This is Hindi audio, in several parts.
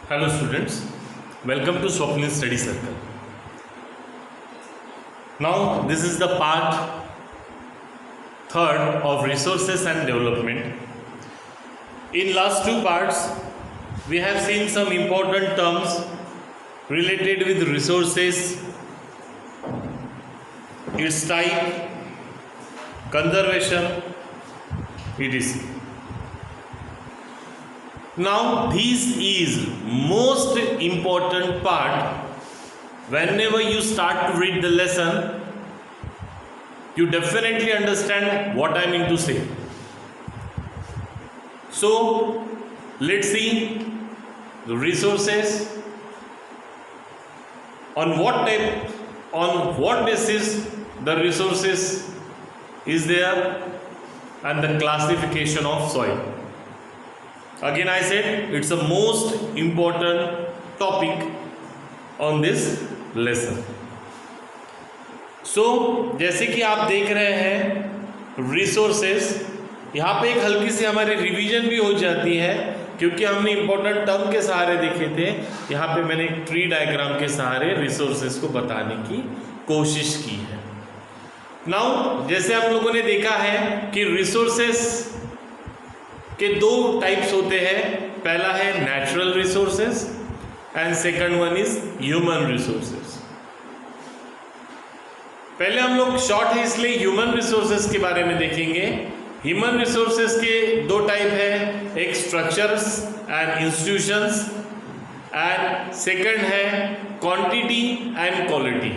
Hello students, welcome to Swapnil Study Circle. Now this is the part third of resources and development. In last two parts we have seen some important terms related with resources, its type, conservation, etc. Now this is most important part. Whenever you start to read the lesson, you definitely understand what I mean to say. So let's see the resources, on what type, on what basis the resources is there, and the classification of soil. Again I said it's the most important topic on this lesson. So जैसे कि आप देख रहे हैं रिसोर्सेस, यहाँ पे एक हल्की सी हमारी रिवीजन भी हो जाती है क्योंकि हमने इंपॉर्टेंट टर्म के सहारे देखे थे. यहाँ पे मैंने एक ट्री डायग्राम के सहारे रिसोर्सेस को बताने की कोशिश की है. नाउ जैसे हम लोगों ने देखा है कि रिसोर्सेस के दो टाइप्स होते हैं. पहला है natural resources and second one is human resources. पहले हम लोग शॉर्ट है इसलिए ह्यूमन रिसोर्सेस के बारे में देखेंगे. ह्यूमन रिसोर्सेस के दो टाइप है, एक structures and institutions and second है quantity and quality.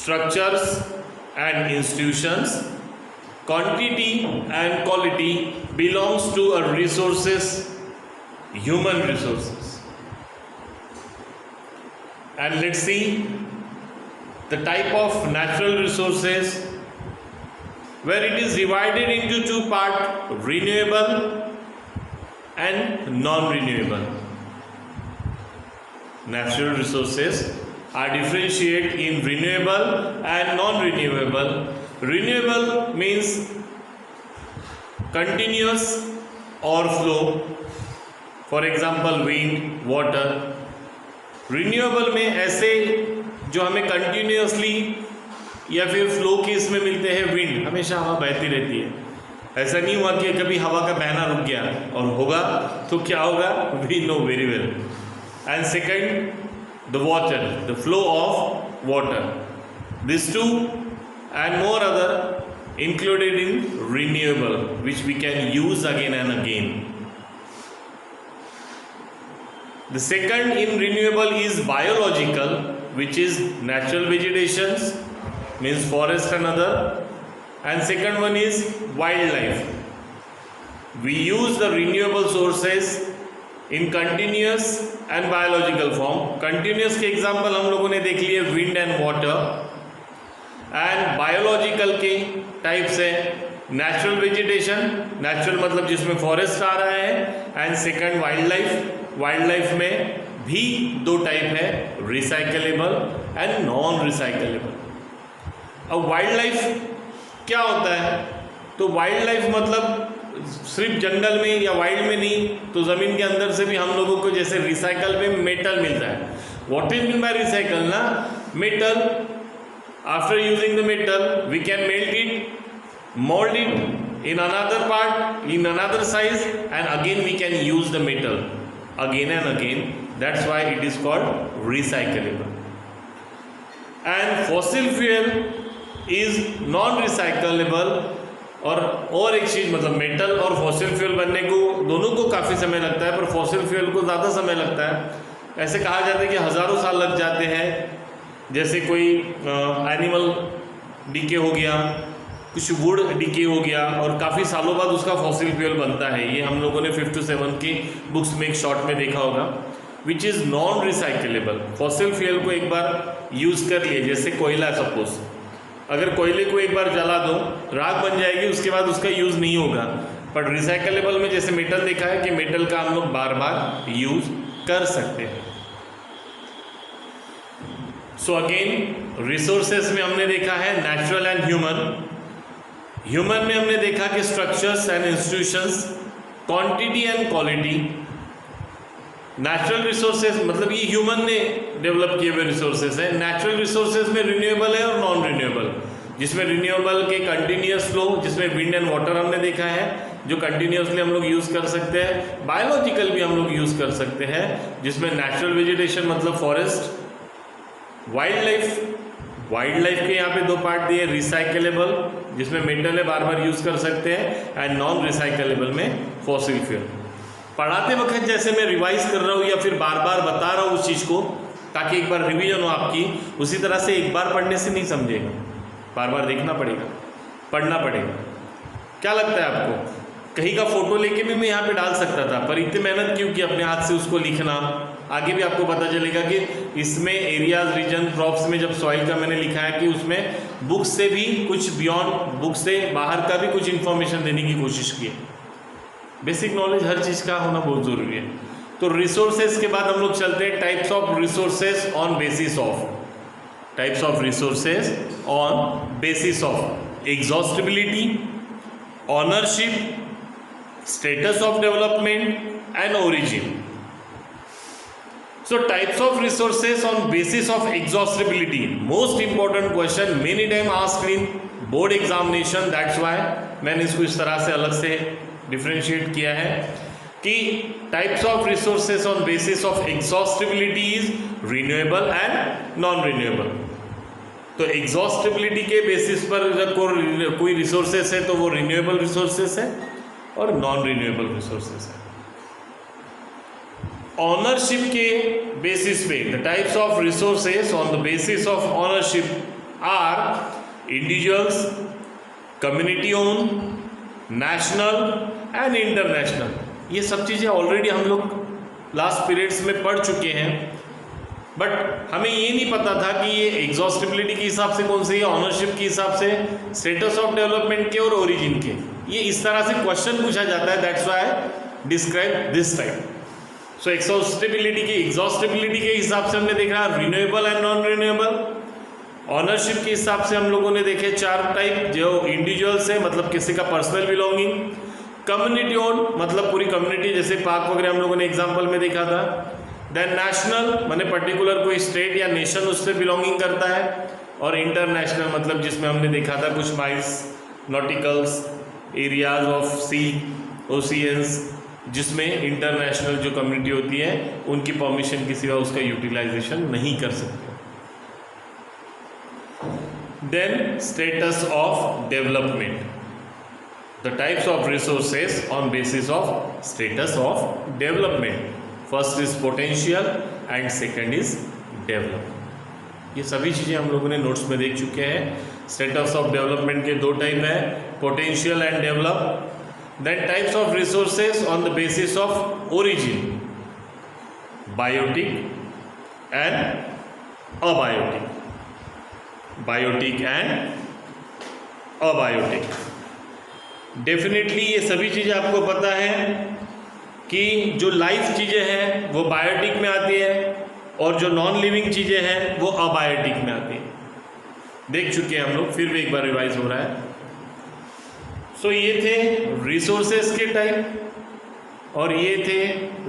Structures and institutions, quantity and quality belongs to a resources, human resources. And let's see the type of natural resources, where it is divided into two parts, renewable and non-renewable. Natural resources are differentiated in renewable and non-renewable. Renewable means continuous or flow, for example wind, water. Renewable में ऐसे जो हमें continuously या फिर flow केस में मिलते हैं. wind हमेशा हवा बहती रहती है, ऐसा नहीं हुआ कि कभी हवा का बहना रुक गया, और होगा तो क्या होगा, we know very well. And second the water, the flow of water. These two and more other included in renewable, which we can use again and again. The second in renewable is biological, which is natural vegetations, means forest and other, and second one is wildlife. We use the renewable sources in continuous and biological form. Continuous के example हम लोगों ने देख लिए wind and water, and biological के टाइप से नेचुरल वेजिटेशन, नेचुरल मतलब जिसमें फॉरेस्ट आ रहा है, and second wild life. Wild life में भी दो टाइप है, रिसाइकलेबल एंड नॉन रिसाइकलेबल. अब वाइल्ड लाइफ क्या होता है, तो वाइल्ड लाइफ मतलब सिर्फ जंगल में या वाइल्ड में नहीं, तो ज़मीन के अंदर से भी हम लोगों को जैसे रिसाइकल में मेटल मिलता है. What is mean by recycle ना, metal after using the metal we can melt it, mold it in another part, in another size, and again we can use the metal again and again. That's why it is called recyclable. And fossil fuel is non recyclable. और एक चीज़ मतलब मेटल और फॉसिल फ्यूल बनने को दोनों को काफ़ी समय लगता है, पर फॉसिल फ्यूल को ज़्यादा समय लगता है. ऐसे कहा जाता है कि हज़ारों साल लग जाते हैं. जैसे कोई एनिमल डीके हो गया, कुछ वुड डीके हो गया, और काफ़ी सालों बाद उसका फॉसिल फ्यूल बनता है. ये हम लोगों ने 5 to 7 की बुक्स में एक शॉर्ट में देखा होगा, which is non recyclable. Fossil fuel को एक बार यूज़ कर लिए, जैसे कोयला, सपोज अगर कोयले को एक बार जला दो, राख बन जाएगी, उसके बाद उसका यूज़ नहीं होगा. बट रिसाइकलेबल में जैसे मेटल देखा है कि मेटल का हम लोग बार बार यूज़ कर सकते हैं. सो अगेन रिसोर्सेस में हमने देखा है नेचुरल एंड ह्यूमन. ह्यूमन में हमने देखा कि structures and institutions, quantity and quality, natural resources मतलब ये ह्यूमन ने डेवलप किए हुए रिसोर्सेज है। नेचुरल रिसोर्सेज में रिन्यूएबल है और नॉन रिन्यूएबल, जिसमें रिन्यूएबल के कंटिन्यूस फ्लो, जिसमें विंड एंड वाटर हमने देखा है जो कंटिन्यूसली हम लोग यूज़ कर सकते हैं। बायोलॉजिकल भी हम लोग यूज़ कर सकते हैं, जिसमें नेचुरल वेजिटेशन मतलब फॉरेस्ट, वाइल्ड लाइफ के यहाँ पे दो पार्ट दिए, रिसाइकलेबल जिसमें मेटल है बार बार यूज़ कर सकते हैं, एंड नॉन रिसाइकलेबल में फॉसिल फ्यूल। पढ़ाते वक्त जैसे मैं रिवाइज कर रहा हूँ या फिर बार बार बता रहा हूँ उस चीज़ को ताकि एक बार रिवीजन हो आपकी, उसी तरह से एक बार पढ़ने से नहीं समझेगा, बार बार देखना पड़ेगा, पढ़ना पड़ेगा। क्या लगता है आपको? कहीं का फोटो लेके भी मैं यहाँ पे डाल सकता था, पर इतनी मेहनत क्यों की अपने हाथ से उसको लिखना। आगे भी आपको पता चलेगा कि इसमें एरियाज, रीजन, क्रॉप्स में जब सॉइल का मैंने लिखा है कि उसमें बुक से भी कुछ बियॉन्ड, बुक से बाहर का भी कुछ इन्फॉर्मेशन देने की कोशिश की है। बेसिक नॉलेज हर चीज़ का होना बहुत ज़रूरी है। तो रिसोर्सेज के बाद हम लोग चलते हैं types of resources on basis of, types of resources on basis of exhaustibility, ownership, status of development and origin. So types of resources on basis of exhaustibility, most important question, many time asked in board examination, that's why मैंने इसको इस तरह से अलग से differentiate किया है कि types of resources on basis of exhaustibility is renewable and non renewable। तो एग्जॉस्टिबिलिटी के बेसिस पर अगर कोई रिसोर्सेस है तो वो रिन्यूएबल रिसोर्सेस है और नॉन रिन्यूएबल रिसोर्सेज है। ऑनरशिप के बेसिस पे the types of resources on the basis of ownership are individuals, community own, national and international. ये सब चीज़ें ऑलरेडी हम लोग लास्ट पीरियड्स में पढ़ चुके हैं, बट हमें ये नहीं पता था कि ये एग्जॉस्टिबिलिटी के हिसाब से कौन सी है, ऑनरशिप के हिसाब से, स्टेटस ऑफ डेवलपमेंट के और ओरिजिन के। ये इस तरह से क्वेश्चन पूछा जाता है, that's why describe this type. So exhaustibility के हिसाब से हमने देखा renewable and non renewable. Ownership के हिसाब से हम लोगों ने देखे 4 टाइप, जो इंडिविजुअल्स है मतलब किसी का पर्सनल बिलोंगिंग, कम्युनिटी ओन मतलब पूरी कम्युनिटी, जैसे पार्क वगैरह हम लोगों ने एग्जाम्पल में देखा था। देन नेशनल माने पर्टिकुलर कोई स्टेट या नेशन उससे बिलोंगिंग करता है, और इंटरनेशनल मतलब जिसमें हमने देखा था कुछ miles, nauticals, areas of sea, oceans, जिसमें इंटरनेशनल जो कम्युनिटी होती है उनकी परमिशन के सिवा उसका यूटिलाइजेशन नहीं कर सकते। Then status of development, the types of resources on basis of status of development. First is potential and second is develop. ये सभी चीज़ें हम लोगों ने नोट्स में देख चुके हैं। स्टेटस ऑफ डेवलपमेंट के 2 टाइप है, potential and develop. Then types of resources on the basis of origin, biotic and abiotic, biotic and abiotic. Definitely ये सभी चीज़ें आपको पता है कि जो लाइफ चीज़ें हैं वो बायोटिक में आती है और जो नॉन लिविंग चीज़ें हैं वो अबायोटिक में आती हैं। देख चुके हैं हम लोग, फिर भी एक बार रिवाइज हो रहा है। सो ये थे रिसोर्सेज के टाइप और ये थे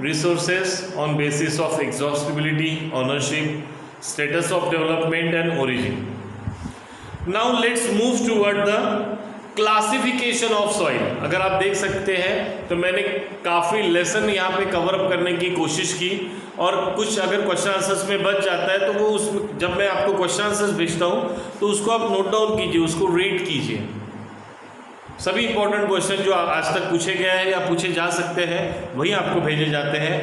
resources on basis of exhaustibility, ownership, status of development and origin. Now let's move toward the classification of soil. अगर आप देख सकते हैं तो मैंने काफ़ी लेसन यहाँ पे कवर अप करने की कोशिश की, और कुछ अगर क्वेश्चन आंसर्स में बच जाता है तो वो उसमें जब मैं आपको क्वेश्चन आंसर्स भेजता हूँ तो उसको आप नोट डाउन कीजिए, उसको रीड कीजिए। सभी इंपॉर्टेंट क्वेश्चन जो आज तक पूछे गए हैं या पूछे जा सकते हैं वही आपको भेजे जाते हैं,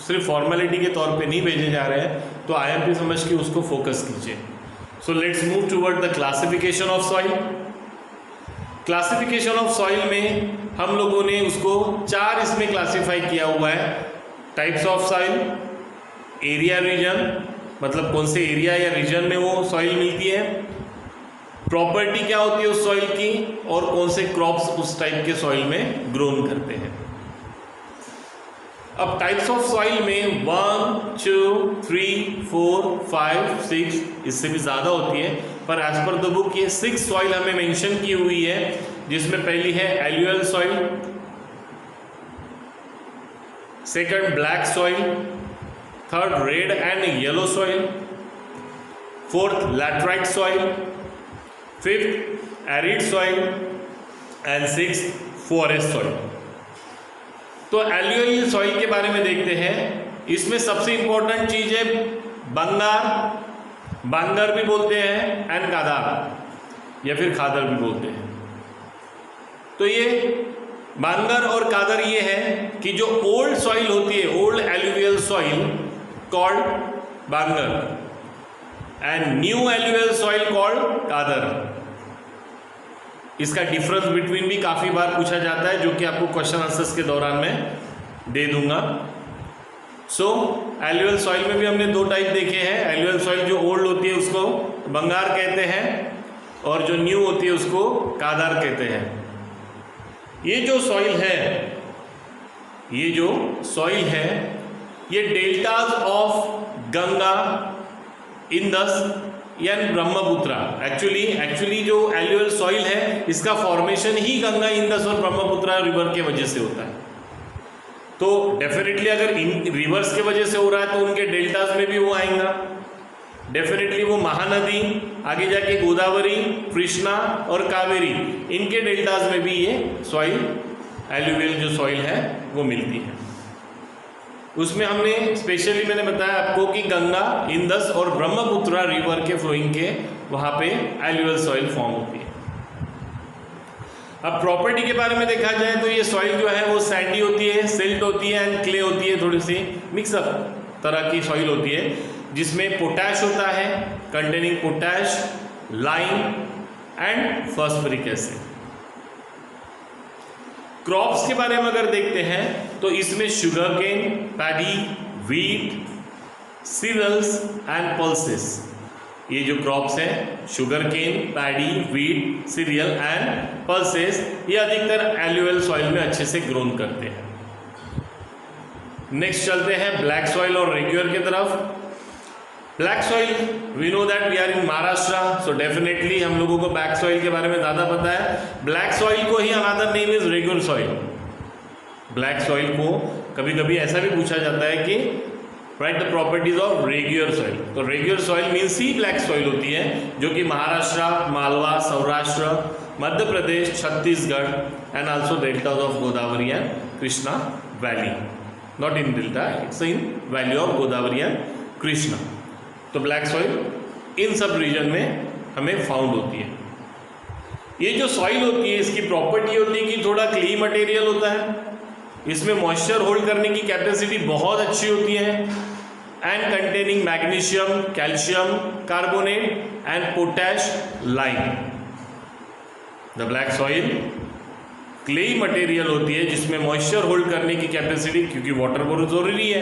सिर्फ फॉर्मेलिटी के तौर पे नहीं भेजे जा रहे हैं, तो आईएमपी समझ के उसको फोकस कीजिए। So let's move toward the classification of soil. Classification of soil में हम लोगों ने उसको 4 इसमें क्लासीफाई किया हुआ है। Types of soil, area region मतलब कौन से एरिया या रीजन में वो सॉइल मिलती है, प्रॉपर्टी क्या होती है उस सॉइल की, और कौन से क्रॉप्स उस टाइप के सॉइल में ग्रोन करते हैं। अब टाइप्स ऑफ सॉइल में 1, 2, 3, 4, 5, 6 इससे भी ज़्यादा होती है, पर एज पर द बुक ये 6 सॉइल हमें मेंशन की हुई है, जिसमें पहली है एल्यूअल soil, Second, black soil. Third, red and yellow soil. Fourth, laterite soil. Fifth, arid soil. And sixth, forest soil. तो एल्यूवियल सॉइल के बारे में देखते हैं। इसमें सबसे इंपॉर्टेंट चीज है बंगार, बांगर भी बोलते हैं, एंड कादार या फिर खादर भी बोलते हैं। तो ये बांगर और कादर ये है कि जो ओल्ड सॉइल होती है, old alluvial soil called bhangar and new alluvial soil called khadar. इसका डिफरेंस बिटवीन भी काफी बार पूछा जाता है, जो कि आपको क्वेश्चन आंसर्स के दौरान मैं दे दूंगा। सो एल्यूवियल सॉइल में भी हमने दो टाइप देखे हैं। एल्यूवियल सॉइल जो ओल्ड होती है उसको बंगार कहते हैं, और जो न्यू होती है उसको कादार कहते हैं। ये जो सॉइल है ये डेल्टाज ऑफ गंगा, इंदस या ब्रह्मपुत्रा। एक्चुअली जो एल्यूवियल सॉइल है इसका फॉर्मेशन ही गंगा, इंदस और ब्रह्मपुत्रा रिवर के वजह से होता है। तो डेफिनेटली अगर इन रिवर्स के वजह से हो रहा है तो उनके डेल्टाज में भी वो आएगा। डेफिनेटली वो महानदी, आगे जाके गोदावरी, कृष्णा और कावेरी, इनके डेल्टाज में भी ये सॉइल, एल्यूवियल जो सॉइल है वो मिलती है। उसमें हमने स्पेशली मैंने बताया आपको कि गंगा, इंदस और ब्रह्मपुत्रा रिवर के फ्लोइंग के वहाँ पे एल्यूवियल सॉइल फॉर्म होती है। अब प्रॉपर्टी के बारे में देखा जाए तो ये सॉइल जो है वो सैंडी होती है, सिल्ट होती है एंड क्ले होती है, थोड़ी सी मिक्सअप तरह की सॉइल होती है, जिसमें पोटैश होता है, containing potash, lime and phosphoric acid. Crops के बारे में अगर देखते हैं तो इसमें sugar cane, paddy, wheat, cereals and pulses, ये जो क्रॉप्स हैं sugar cane, paddy, wheat, cereal and pulses, ये अधिकतर एल्यूवियल सॉइल में अच्छे से ग्रोन करते हैं। नेक्स्ट चलते हैं ब्लैक सॉइल और रेग्यूलर की तरफ। Black soil, we know that we are in Maharashtra, so definitely हम लोगों को ब्लैक सॉइल के बारे में ज़्यादा पता है। ब्लैक सॉइल को ही another name is regular soil. Black soil को कभी कभी ऐसा भी पूछा जाता है कि write the properties of regular soil. तो रेग्यूलर सॉइल मीन्स ही ब्लैक सॉइल होती है, जो कि Maharashtra, Malwa, Saurashtra, Madhya Pradesh, Chhattisgarh and also deltas of Godavari and Krishna valley, not in delta, it's in valley of Godavari and Krishna. तो ब्लैक सॉइल इन सब रीजन में हमें फाउंड होती है। ये जो सॉइल होती है इसकी प्रॉपर्टी होती है कि थोड़ा क्ली मटेरियल होता है, इसमें मॉइस्चर होल्ड करने की कैपेसिटी बहुत अच्छी होती है, and containing magnesium, calcium carbonate and potash lime. The black soil clayey material होती है जिसमें मॉइस्चर होल्ड करने की कैपेसिटी, क्योंकि वाटर बहुत ज़रूरी है,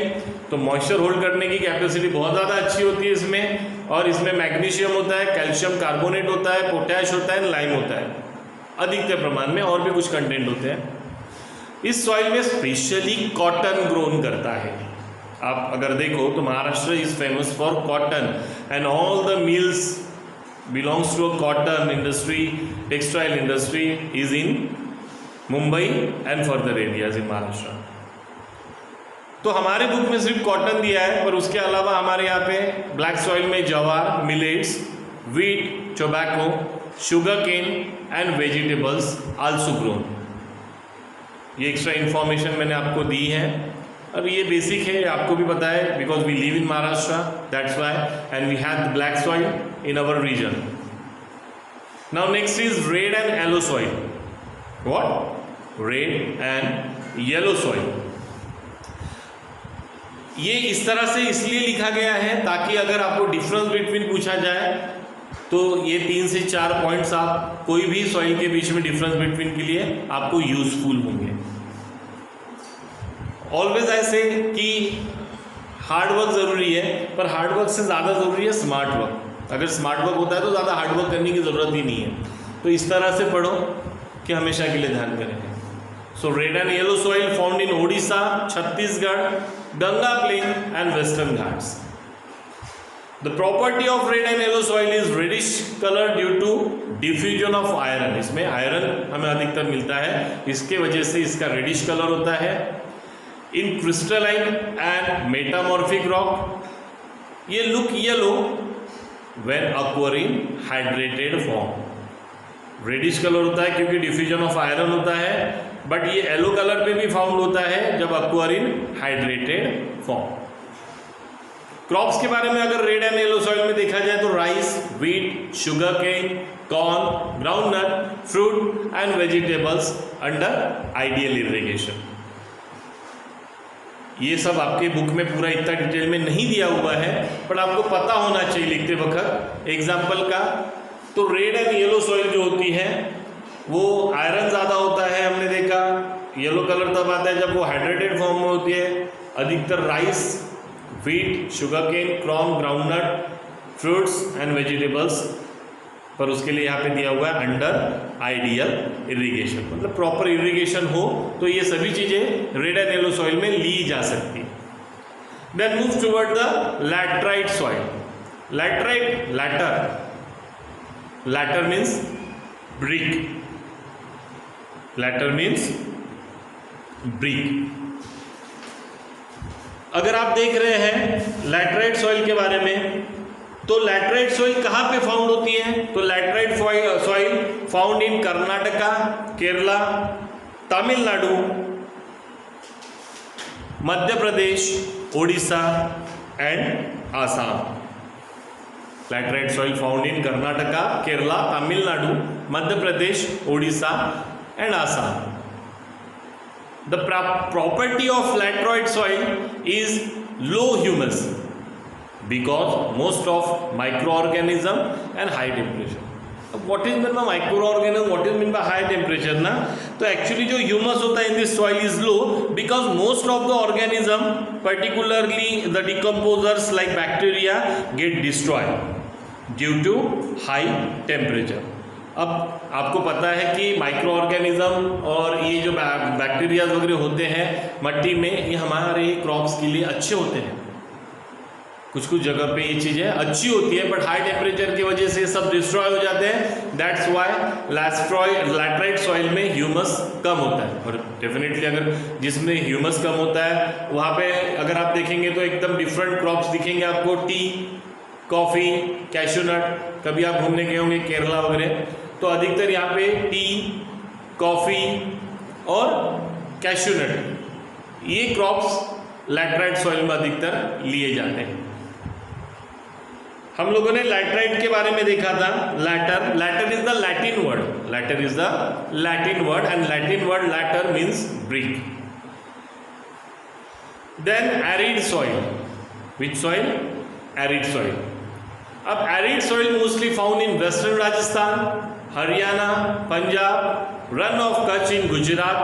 तो मॉइस्चर होल्ड करने की कैपेसिटी बहुत ज़्यादा अच्छी होती है इसमें, और इसमें मैग्नीशियम होता है, कैल्शियम कार्बोनेट होता है, पोटैश होता है, लाइम होता है अधिकतर प्रमाण में, और भी कुछ कंटेंट होते हैं। इस सॉइल में स्पेशली कॉटन ग्रोन करता है। आप अगर देखो तो Maharashtra is famous for cotton and all the mills belongs to a cotton industry, textile industry is in Mumbai and further areas in Maharashtra. तो हमारे बुक में सिर्फ कॉटन दिया है, पर उसके अलावा हमारे यहाँ पे ब्लैक सॉइल में jowar, millets, wheat, tobacco, sugar cane and vegetables also grown. ये एक्स्ट्रा इन्फॉर्मेशन मैंने आपको दी है, और ये बेसिक है, आपको भी पता है, because we live in Maharashtra, that's why, and we have the black soil in our region. Now next is red and yellow soil. What? Red and yellow soil. ये इस तरह से इसलिए लिखा गया है ताकि अगर आपको डिफरेंस बिटवीन पूछा जाए तो ये 3 से 4 पॉइंट्स आप कोई भी सॉइल के बीच में डिफरेंस बिटवीन के लिए आपको यूजफुल होंगे। ऑलवेज ऐसे कि हार्ड वर्क ज़रूरी है, पर हार्ड वर्क से ज़्यादा ज़रूरी है स्मार्ट वर्क। अगर स्मार्ट वर्क होता है तो ज़्यादा हार्ड वर्क करने की ज़रूरत ही नहीं है। तो इस तरह से पढ़ो कि हमेशा के लिए ध्यान करें। So red and yellow soil found in Odisha, Chhattisgarh, Ganga plain and western Ghats. The property of red and yellow soil is reddish colour due to diffusion of iron. इसमें आयरन हमें अधिकतर मिलता है, इसके वजह से इसका रेडिश कलर होता है। In crystalline and metamorphic rock, ये look yellow when occur in hydrated form. Reddish colour होता है क्योंकि डिफ्यूजन ऑफ आयरन होता है, बट ये येलो कलर पे भी फाउंड होता है जब अक्वर इन हाइड्रेटेड फॉर्म। क्रॉप्स के बारे में अगर रेड एंड येलो सॉइल में देखा जाए तो rice, wheat, sugar cane, corn, groundnut, fruit and vegetables under ideal irrigation. ये सब आपके बुक में पूरा इतना डिटेल में नहीं दिया हुआ है, पर आपको पता होना चाहिए लिखते वक्त। एग्जाम्पल का तो रेड एंड येलो सॉइल जो होती है वो आयरन ज़्यादा होता है, हमने देखा। येलो कलर तब आता है जब वो हाइड्रेटेड फॉर्म में होती है। अधिकतर rice, wheat, sugar cane, corn, groundnut, fruits and vegetables, पर उसके लिए यहाँ पे दिया हुआ है अंडर आइडियल इरिगेशन, मतलब प्रॉपर इरिगेशन हो तो ये सभी चीज़ें रेड एंड येलो सॉइल में ली जा सकती है। Then move toward the laterite soil. Laterite, later means brick, later means brick. अगर आप देख रहे हैं लैटराइट सॉइल के बारे में, तो लैटराइट सॉइल कहाँ पे फाउंड होती है? तो laterite soil found in Karnataka, Kerala, Tamil Nadu, Madhya Pradesh, Odisha and Assam. Laterite soil found in Karnataka, Kerala, Tamil Nadu, Madhya Pradesh, Odisha and Assam. The property of laterite soil is low humus because most of microorganism and high temperature. What is meant by microorganism? What is meant by high temperature? ना तो एक्चुअली जो ह्यूमस होता है in this soil is low because most of the organism, particularly the decomposers like bacteria, get destroyed due to high temperature. अब आपको पता है कि माइक्रो ऑर्गेनिज्म और ये जो बैक्टीरियाज वगैरह होते हैं मट्टी में, ये हमारे क्रॉप्स के लिए अच्छे होते हैं। कुछ कुछ जगह पे ये चीज़ें अच्छी होती है, बट हाई टेम्परेचर की वजह से सब डिस्ट्रॉय हो जाते हैं। दैट्स वाई लैटराइट सॉइल में ह्यूमस कम होता है। और डेफिनेटली अगर जिसमें ह्यूमस कम होता है वहाँ पे अगर आप देखेंगे तो एकदम डिफरेंट क्रॉप्स दिखेंगे आपको। टी, कॉफ़ी, कैशूनट, कभी आप घूमने गए होंगे केरला वगैरह, तो अधिकतर यहाँ पे टी, कॉफ़ी और कैशूनट, ये क्रॉप्स लैटराइट सॉइल में अधिकतर लिए जाते हैं। हम लोगों ने लैटराइट के बारे में देखा था। Later is the Latin word, later is the Latin word and Latin word later means brick. Then arid soil, which soil? Arid soil. अब arid soil mostly found in western Rajasthan, Haryana, Punjab, Rann of Kutch in Gujarat.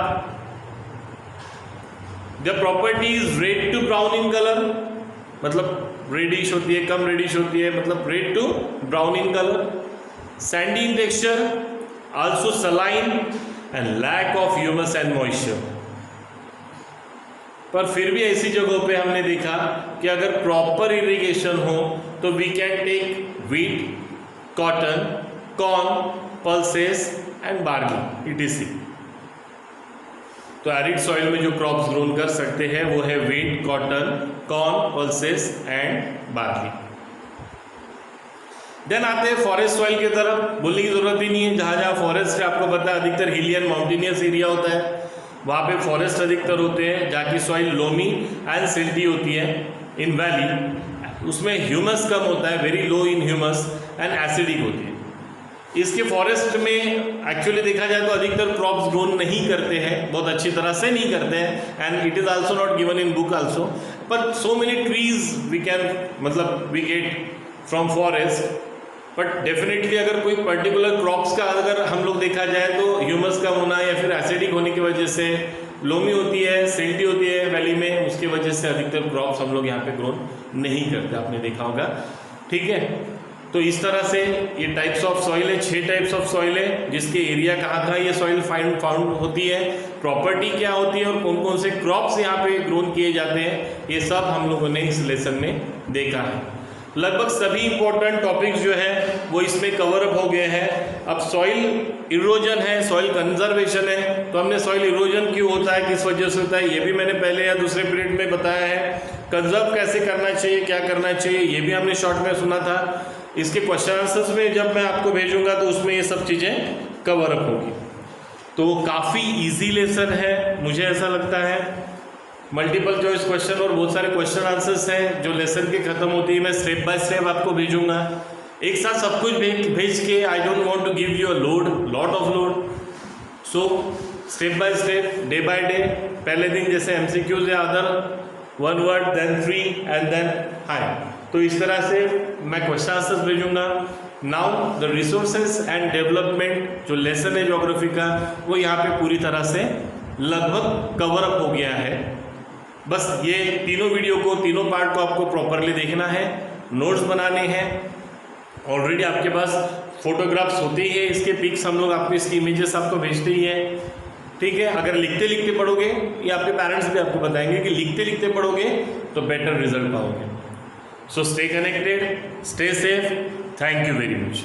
The property is red to brown in colour, मतलब रेडिश होती है, कम रेडिश होती है, मतलब red to brown in colour. Sandy in texture, also saline and lack of humus and moisture. पर फिर भी ऐसी जगहों पे हमने देखा कि अगर प्रॉपर इरिगेशन हो तो we can take wheat, cotton, corn, pulses and barley etc। तो एरिड सॉइल में जो क्रॉप्स ग्रोन कर सकते हैं वो है wheat, cotton, corn, pulses and barley. Then आते हैं फॉरेस्ट सॉइल की तरफ। बोलने की जरूरत ही नहीं है, जहाँ जहाँ फॉरेस्ट है आपको पता है अधिकतर हिली एंड माउंटेनियस एरिया होता है, वहाँ पे फॉरेस्ट अधिकतर होते हैं, जहाँ की सॉइल लोमी एंड सिल्टी होती है। इन वैली उसमें ह्यूमस कम होता है, very low in humus and acidic होती है। इसके फॉरेस्ट में एक्चुअली देखा जाए तो अधिकतर क्रॉप्स ग्रोन नहीं करते हैं, बहुत अच्छी तरह से नहीं करते हैं, and it is also not given in book also. पर so many trees we can, मतलब we get from forest. But definitely अगर कोई पर्टिकुलर क्रॉप्स का अगर हम लोग देखा जाए तो ह्यूमस कम होना या फिर एसिडिक होने की वजह से, लोमी होती है, सिल्टी होती है वैली में, उसकी वजह से अधिकतर क्रॉप्स हम लोग यहाँ पे ग्रोन नहीं करते, आपने देखा होगा। ठीक है, तो इस तरह से ये टाइप्स ऑफ सॉइल है, 6 टाइप्स ऑफ सॉइल है, जिसके एरिया कहाँ ये सॉइल फाउंड होती है, प्रॉपर्टी क्या होती है और कौन कौन से क्रॉप्स यहाँ पे ग्रोन किए जाते हैं, ये सब हम लोगों ने इस लेसन में देखा है। लगभग सभी इंपॉर्टेंट टॉपिक्स जो है वो इसमें कवर अप हो गए हैं। अब सॉइल इरोजन है, सॉइल कंजर्वेशन है, तो हमने सॉइल इरोजन क्यों होता है, किस वजह से होता है, ये भी मैंने पहले या दूसरे पीरियड में बताया है। कंजर्व कैसे करना चाहिए, क्या करना चाहिए, ये भी हमने शॉर्ट में सुना था। इसके क्वेश्चन आंसर्स में जब मैं आपको भेजूंगा तो उसमें ये सब चीज़ें कवर अप होगी। तो काफ़ी इजी लेसन है, मुझे ऐसा लगता है। मल्टीपल चॉइस क्वेश्चन और बहुत सारे क्वेश्चन आंसर्स हैं जो लेसन के ख़त्म होती है। मैं स्टेप बाय स्टेप आपको भेजूंगा, एक साथ सब कुछ भेज के I don't want to give you a lot of load. So step by step, day by day. पहले दिन जैसे MCQs या other 1 word, then 3 and then high. तो इस तरह से मैं क्वेश्चन आंसर्स भेजूंगा। Now the resources and development जो लेसन है ज्योग्राफी का, वो यहाँ पे पूरी तरह से लगभग कवर अप हो गया है। बस ये तीनों वीडियो को, तीनों पार्ट को आपको प्रॉपरली देखना है, नोट्स बनाने हैं। ऑलरेडी आपके पास फोटोग्राफ्स होते ही है, इसके पिक्स हम लोग आपको, इसकी इमेजेस आपको भेजते ही हैं, ठीक है। अगर लिखते लिखते पढ़ोगे, ये आपके पेरेंट्स भी आपको बताएंगे कि लिखते लिखते पढ़ोगे तो बेटर रिजल्ट पाओगे। So stay connected, stay safe, thank you very much.